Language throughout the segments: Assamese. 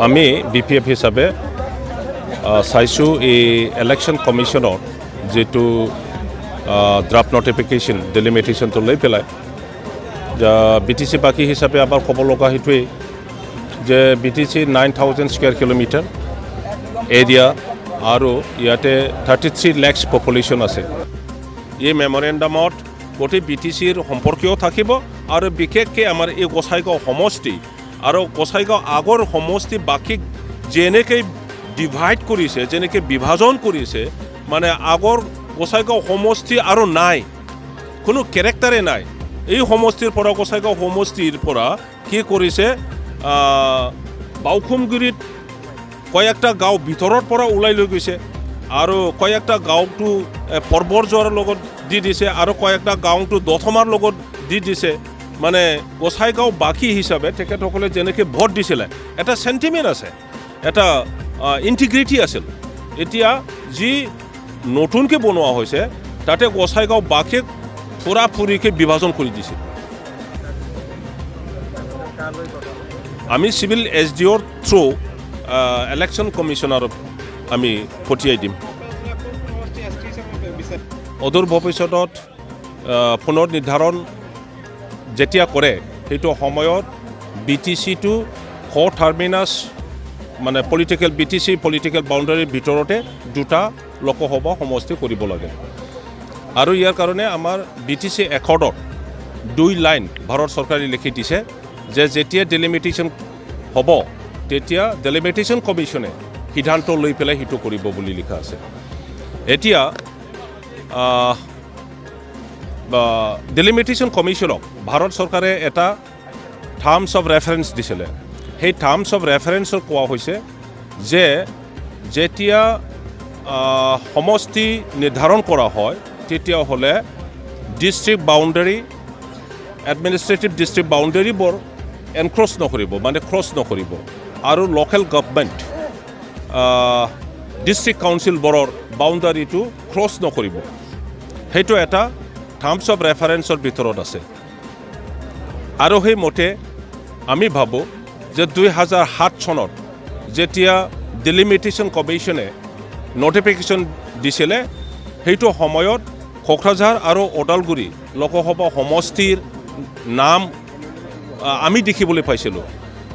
আমি BPF হিচাপে চাইছোঁ এই ইলেকশ্যন কমিশ্যনৰ যেটো ড্ৰাফ্ট নটিফিকেশ্যন ডেলিমিটেশ্যনটো লৈ পেলাই BTC বাকী হিচাপে আমাৰ ক'ব লগা সেইটোৱেই যে BTC 9,000 স্কুৱেৰ কিলোমিটাৰ এৰিয়া আৰু ইয়াতে 33 lakhs পপুলেশ্যন আছে। এই মেমৰেণ্ডামত গোটেই BTCৰ সম্পৰ্কীয় থাকিব আৰু বিশেষকৈ আমাৰ এই গোসাইগাঁও সমষ্টি আৰু গোসাইগাঁও আগৰ সমষ্টি বাকী যেনেকৈ ডিভাইড কৰিছে যেনেকৈ বিভাজন কৰিছে মানে আগৰ গোসাইগাঁও সমষ্টি আৰু নাই কোনো কেৰেক্টাৰে নাই। এই সমষ্টিৰ পৰা গোসাইগাঁও সমষ্টিৰ পৰা কি কৰিছে বাউখুমগুৰিত কয়েকটা গাঁও ভিতৰৰ পৰা ওলাই লৈ গৈছে আৰু কয়েকটা গাঁওটো পৰ্বৰজোৱাৰ লগত দি দিছে আৰু কয়েকটা গাঁওটো দথমাৰ লগত দি দিছে। মানে গোসাইগাঁও বাকী হিচাপে তেখেতসকলে যেনেকৈ ভোট দিছিলে এটা চেণ্টিমেণ্ট আছে এটা ইণ্টিগ্ৰিটি আছিল। এতিয়া যি নতুনকৈ বনোৱা হৈছে তাতে গোসাইগাঁও বাকীক ফুৰাফুৰিকৈ বিভাজন কৰি দিছে। আমি চিভিল SDOৰ থ্ৰু ইলেকশ্যন কমিশ্যনাৰক আমি পঠিয়াই দিম। অদূৰ ভৱিষ্যতত পুনৰ নিৰ্ধাৰণ যেতিয়া কৰে সেইটো সময়ত BTCটো টাৰ্মিনাছ মানে BTC পলিটিকেল বাউণ্ডাৰীৰ ভিতৰতে দুটা লোকসভা সমষ্টি কৰিব লাগে আৰু ইয়াৰ কাৰণে আমাৰ BTC একৰ্ডত 2 লাইন ভাৰত চৰকাৰে লিখি দিছে যে যেতিয়া ডেলিমিটেশ্যন হ'ব তেতিয়া ডেলিমিটেশ্যন কমিশ্যনে সিদ্ধান্ত লৈ পেলাই সেইটো কৰিব বুলি লিখা আছে। এতিয়া ডেলিমিটেশ্যন কমিশ্যনক ভাৰত চৰকাৰে এটা টাৰ্মছ অফ ৰেফাৰেঞ্চ দিছিলে। সেই টাৰ্মছ অফ ৰেফাৰেঞ্চত কোৱা হৈছে যে যেতিয়া সমষ্টি নিৰ্ধাৰণ কৰা হয় তেতিয়াহ'লে ডিষ্ট্ৰিক্ট বাউণ্ডাৰী এডমিনিষ্ট্ৰেটিভ ডিষ্ট্ৰিক্ট বাউণ্ডাৰীবোৰ এনক্ৰছ নকৰিব মানে ক্ৰছ নকৰিব আৰু লোকেল গভৰ্ণমেণ্ট ডিষ্ট্ৰিক্ট কাউন্সিলবোৰৰ বাউণ্ডাৰীটো ক্ৰছ নকৰিব। সেইটো এটা টাৰ্মছ অফ ৰেফাৰেঞ্চৰ ভিতৰত আছে আৰু সেইমতে আমি ভাবোঁ যে 2007 চনত যেতিয়া ডেলিমিটেশ্যন কমিশ্যনে নটিফিকেশ্যন দিছিলে সেইটো সময়ত কোকৰাঝাৰ আৰু ওদালগুৰি লোকসভা সমষ্টিৰ নাম আমি দেখিবলৈ পাইছিলোঁ।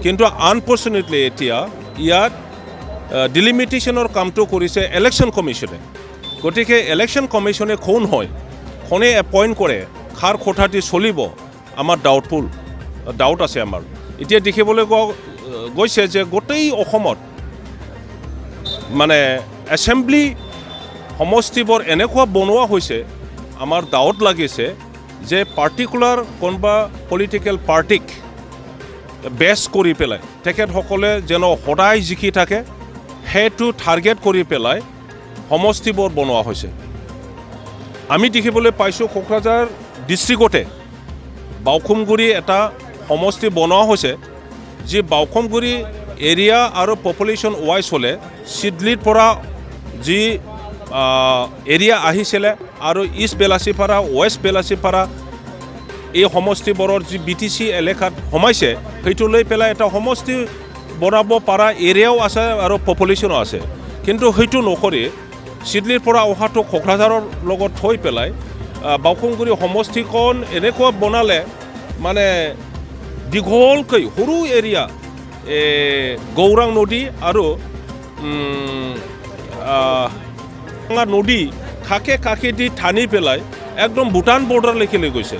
কিন্তু আনফৰ্চুনেটলি এতিয়া ইয়াত ডেলিমিটেশ্যনৰ কামটো কৰিছে ইলেকশ্যন কমিশ্যনে। গতিকে ইলেকশ্যন কমিশ্যনে কোন হয় কোনে এপইণ্ট কৰে খাৰ খোঠাটি চলিব আমাৰ ডাউট আছে আমাৰ। এতিয়া দেখিবলৈ গৈছে যে গোটেই অসমত মানে এছেম্বলি সমষ্টিবোৰ এনেকুৱা বনোৱা হৈছে আমাৰ ডাউট লাগিছে যে পাৰ্টিকুলাৰ কোনোবা পলিটিকেল পাৰ্টিক বেছ কৰি পেলাই তেখেতসকলে যেন সদায় জিকি থাকে সেইটো টাৰ্গেট কৰি পেলাই সমষ্টিবোৰ বনোৱা হৈছে। আমি দেখিবলৈ পাইছোঁ কোকৰাঝাৰ ডিষ্ট্ৰিক্টতে বাউখুমগুৰি এটা সমষ্টি বনোৱা হৈছে যি বাউখুমগুৰি এৰিয়া আৰু পপুলেশ্যন ৱাইজ হ'লে চিডলিৰ পৰা যি এৰিয়া আহিছিলে আৰু ইষ্ট বেলাচীপাৰা ৱেষ্ট বেলাচীপাৰা এই সমষ্টিবোৰৰ যি BTC এলেকাত সোমাইছে সেইটো লৈ পেলাই এটা সমষ্টি বনাব পৰা এৰিয়াও আছে আৰু পপুলেশ্যনো আছে। কিন্তু সেইটো নকৰি চিডলিৰ পৰা অহাটো কোকৰাঝাৰৰ লগত থৈ পেলাই বাউখুমগুৰি সমষ্টিখন এনেকুৱা বনালে মানে দীঘলকৈ সৰু এৰিয়া গৌৰাং নদী আৰু নদী কাষে দি ঠানি পেলাই একদম ভূটান বৰ্ডাৰলৈকে লৈ গৈছে।